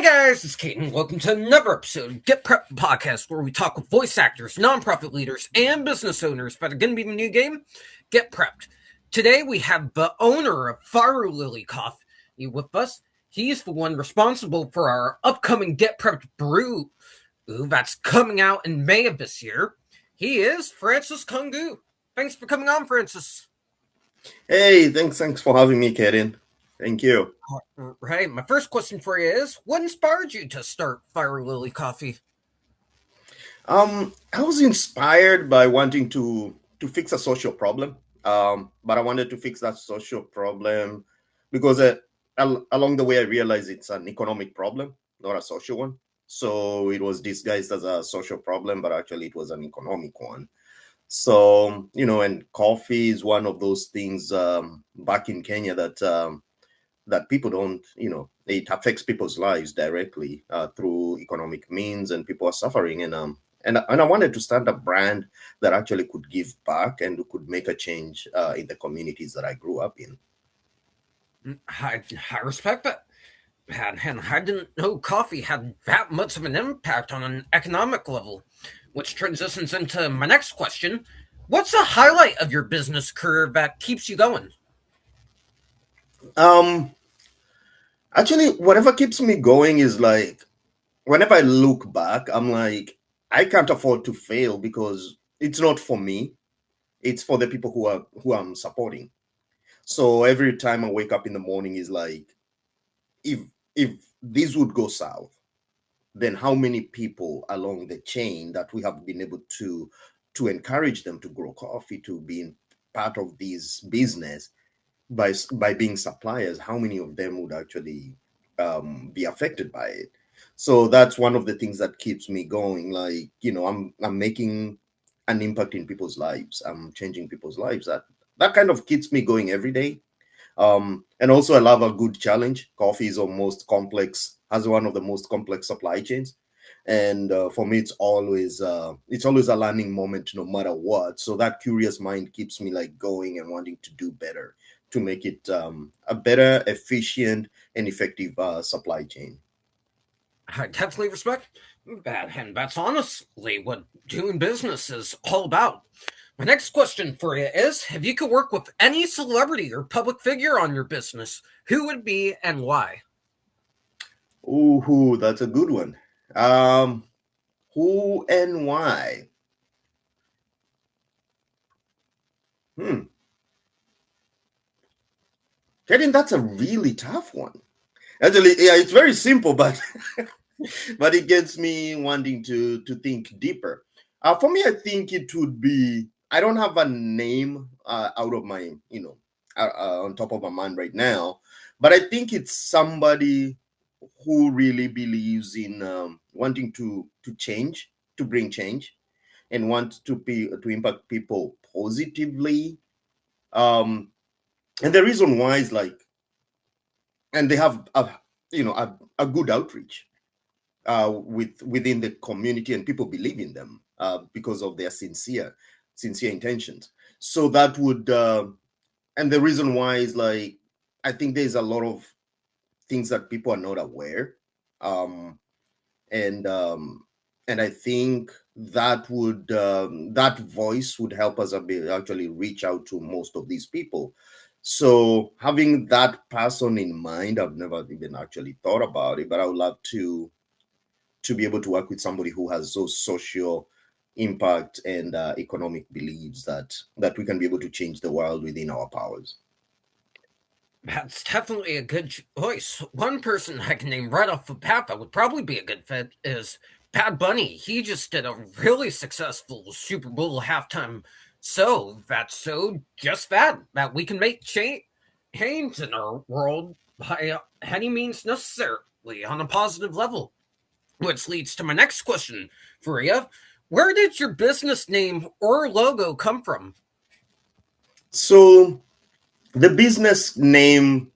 guys, it's Caden. Welcome to another episode of Get Prepped Podcast, where we talk with voice actors, nonprofit leaders, and business owners about a gonna be the new game, Get Prepped. Today we have the owner of Fire Lily Coffee with us. He's the one responsible for our upcoming Get Prepped brew that's coming out in May of this year. He is Francis Kungu. Thanks for coming on, Francis. Hey, thanks for having me, Kaden. Thank you. Right. My first question for you is, what inspired you to start Fire Lily Coffee? I was inspired by wanting to fix a social problem. But I wanted to fix that social problem because along the way I realized it's an economic problem, not a social one. So it was disguised as a social problem, but actually it was an economic one. So, and coffee is one of those things back in Kenya that people don't, it affects people's lives directly through economic means, and people are suffering. And I wanted to start a brand that actually could give back and could make a change in the communities that I grew up in. I respect that. And I didn't know coffee had that much of an impact on an economic level, which transitions into my next question. What's a highlight of your business career that keeps you going? Actually, whatever keeps me going is like, whenever I look back, I'm like, I can't afford to fail because it's not for me. It's for the people who I'm supporting. So every time I wake up in the morning is like, if this would go south, then how many people along the chain that we have been able to encourage them to grow coffee, to be part of this business by being suppliers, how many of them would actually be affected by it? So that's one of the things that keeps me going. Like, I'm making an impact in people's lives. I'm changing people's lives. That kind of keeps me going every day. And also I love a good challenge. Coffee is almost complex, has one of the most complex supply chains. And for me, it's always a learning moment, no matter what. So that curious mind keeps me like going and wanting to do better, to make it a better, efficient, and effective supply chain. I definitely respect that, and that's honestly what doing business is all about. My next question for you is, if you could work with any celebrity or public figure on your business, who would it be and why? Ooh, that's a good one. Who and why? Kevin, that's a really tough one. Actually, yeah, it's very simple, but but it gets me wanting to think deeper. For me, I think it would be. I don't have a name out of my, on top of my mind right now, but I think it's somebody who really believes in wanting to change, to bring change, and want to impact people positively. Um, and the reason why is like, and they have a good outreach within the community, and people believe in them because of their sincere intentions. So that would and the reason why is like, I think there's a lot of things that people are not aware, um, and um, and I think that voice would help us actually reach out to most of these people. So having that person in mind, I've never even actually thought about it, but I would love to be able to work with somebody who has those social impact and economic beliefs that we can be able to change the world within our powers. That's definitely a good choice. One person I can name right off the bat that would probably be a good fit is Bad Bunny. He just did a really successful Super Bowl halftime show just that we can make change in our world by any means necessarily on a positive level. Which leads to my next question for you. Where did your business name or logo come from? So the business name,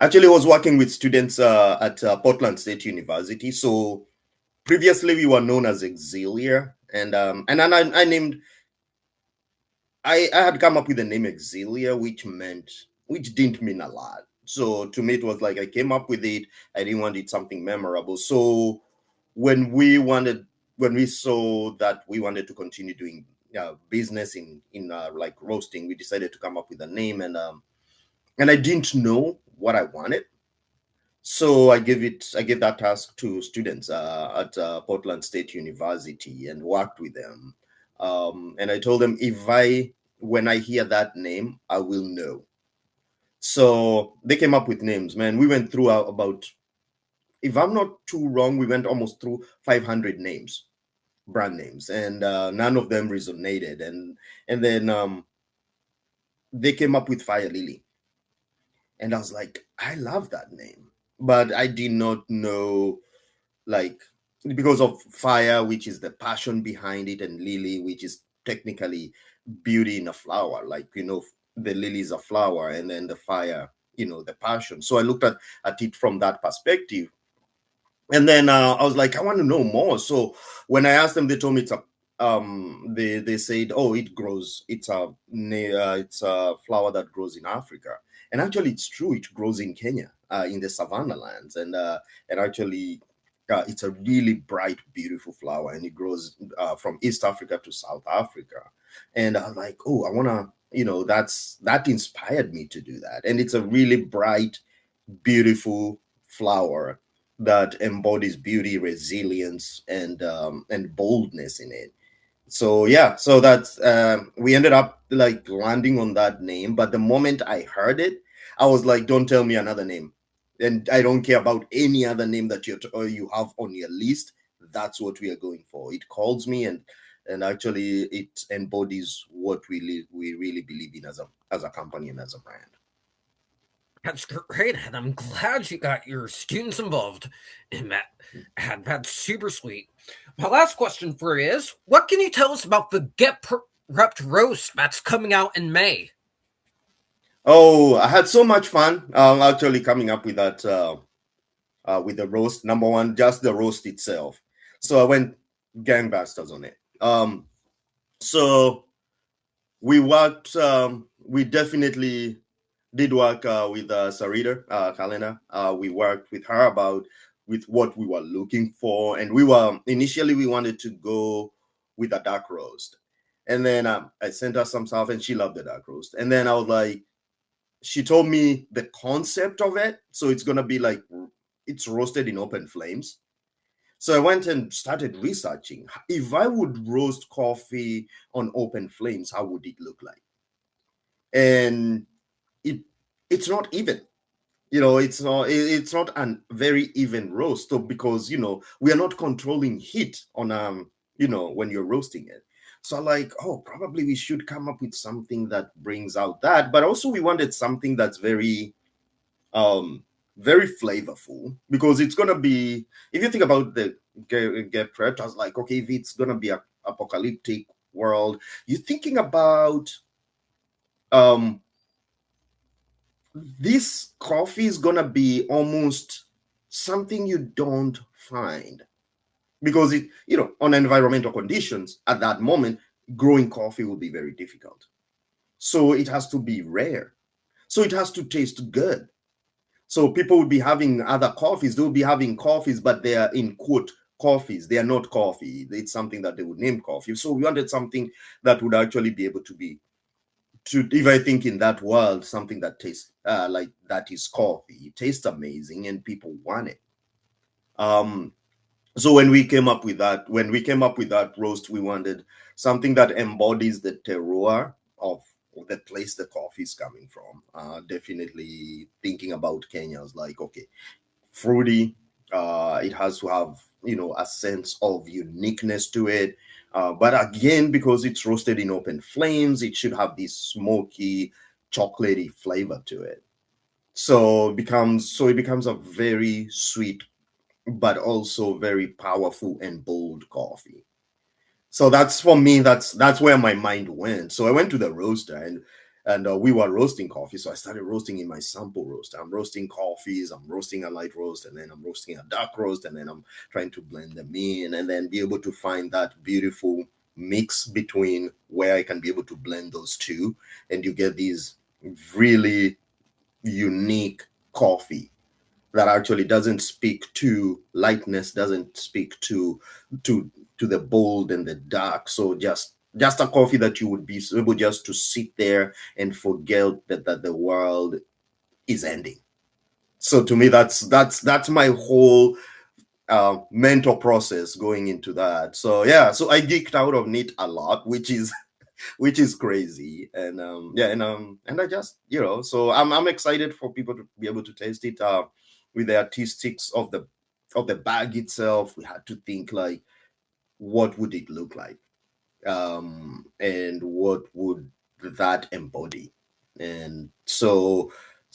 actually, was working with students at Portland State University. So previously we were known as Exilia, and then I named, I had come up with the name Exilia, which didn't mean a lot. So to me, it was like I came up with it. I didn't want it something memorable. So when we wanted, when we saw that we wanted to continue doing business in like roasting, we decided to come up with a name, and I didn't know what I wanted. So I gave that task to students at Portland State University and worked with them. And I told them if I when I hear that name, I will know. So they came up with names. Man, we went through about, if I'm not too wrong, we went almost through 500 names, brand names, and none of them resonated. And then they came up with Fire Lily, and I was like, I love that name, but I did not know, like, because of fire, which is the passion behind it, and lily, which is technically beauty in a flower, like, the lily is a flower, and then the fire, the passion. So I looked at it from that perspective. And then I was like, I want to know more. So when I asked them, they told me they said, oh, it grows, it's a flower that grows in Africa. And actually it's true, it grows in Kenya, in the savannah lands. And actually it's a really bright, beautiful flower, and it grows from East Africa to South Africa. And I was like, oh, I want to, that inspired me to do that. And it's a really bright, beautiful flower that embodies beauty, resilience, and boldness in it. So yeah, so that's we ended up like landing on that name. But the moment I heard it, I was like, "Don't tell me another name," and I don't care about any other name that you have on your list. That's what we are going for. It calls me, and actually it embodies what we really believe in as a company and as a brand. That's great, and I'm glad you got your students involved in that. And that's super sweet. My last question for you is, what can you tell us about the Repped roast that's coming out in May? Oh, I had so much fun actually coming up with the roast. Number one, just the roast itself. So I went gangbusters on it. So we worked. We definitely did work with Sarita Kalena. We worked with her about with what we were looking for, and we wanted to go with a dark roast, and then I sent her some stuff, and she loved the dark roast, and then I was like, she told me the concept of it. So it's gonna be like it's roasted in open flames. So I went and started researching. If I would roast coffee on open flames, how would it look like? And it it's not even. It's not a very even roast. So because we are not controlling heat on when you're roasting it. So like, oh, probably we should come up with something that brings out that. But also we wanted something that's um very flavorful, because it's gonna be, if you think about the get prepped, I was like, okay, if it's gonna be a apocalyptic world, you're thinking about um this coffee is gonna be almost something you don't find, because on environmental conditions at that moment, growing coffee will be very difficult. So it has to be rare. So it has to taste good. So people would be having other coffees. They would be having coffees, but they are in quote coffees. They are not coffee. It's something that they would name coffee. So we wanted something that would actually be able to be to, if I think in that world, something that tastes like that is coffee. It tastes amazing and people want it. Um, so when we came up with that roast, we wanted something that embodies the terroir of the place the coffee is coming from. Definitely thinking about Kenya, I was like, okay, fruity. It has to have a sense of uniqueness to it. But again, because it's roasted in open flames, it should have this smoky, chocolatey flavor to it. So it becomes a very sweet, but also very powerful and bold coffee. So that's for me. That's where my mind went. So I went to the roaster, and we were roasting coffee. So I started roasting in my sample roast. I'm roasting coffees. I'm roasting a light roast, and then I'm roasting a dark roast, and then I'm trying to blend them in, and then be able to find that beautiful mix between where I can be able to blend those two, and you get these really unique coffee that actually doesn't speak to lightness, doesn't speak to to the bold and the dark. So just a coffee that you would be able just to sit there and forget that the world is ending. So to me, that's my whole mental process going into that. So yeah, so I geeked out on it a lot, which is crazy. And yeah, and I just, so I'm excited for people to be able to taste it. With the artistics of the bag itself, we had to think like, what would it look like, and what would that embody. And so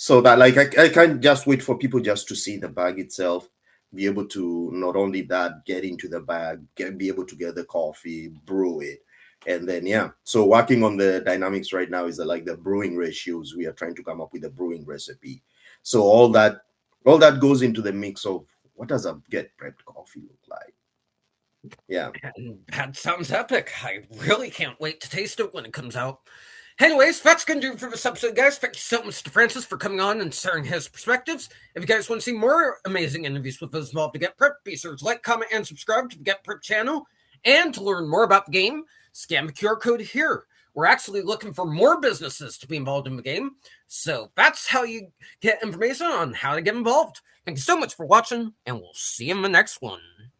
that, like, I can't just wait for people just to see the bag itself, be able to not only that, get into the bag, be able to get the coffee, brew it. And then yeah, so working on the dynamics right now is like the brewing ratios. We are trying to come up with a brewing recipe. So all that goes into the mix of what does a get prepped coffee look like. Yeah. And that sounds epic. I really can't wait to taste it when it comes out. Anyways, that's going to do it for this episode, guys. Thank you so much to Francis for coming on and sharing his perspectives. If you guys want to see more amazing interviews with those involved to Get Prep, be sure to like, comment, and subscribe to the Get Prep channel. And to learn more about the game, scan the QR code here. We're actually looking for more businesses to be involved in the game. So that's how you get information on how to get involved. Thank you so much for watching, and we'll see you in the next one.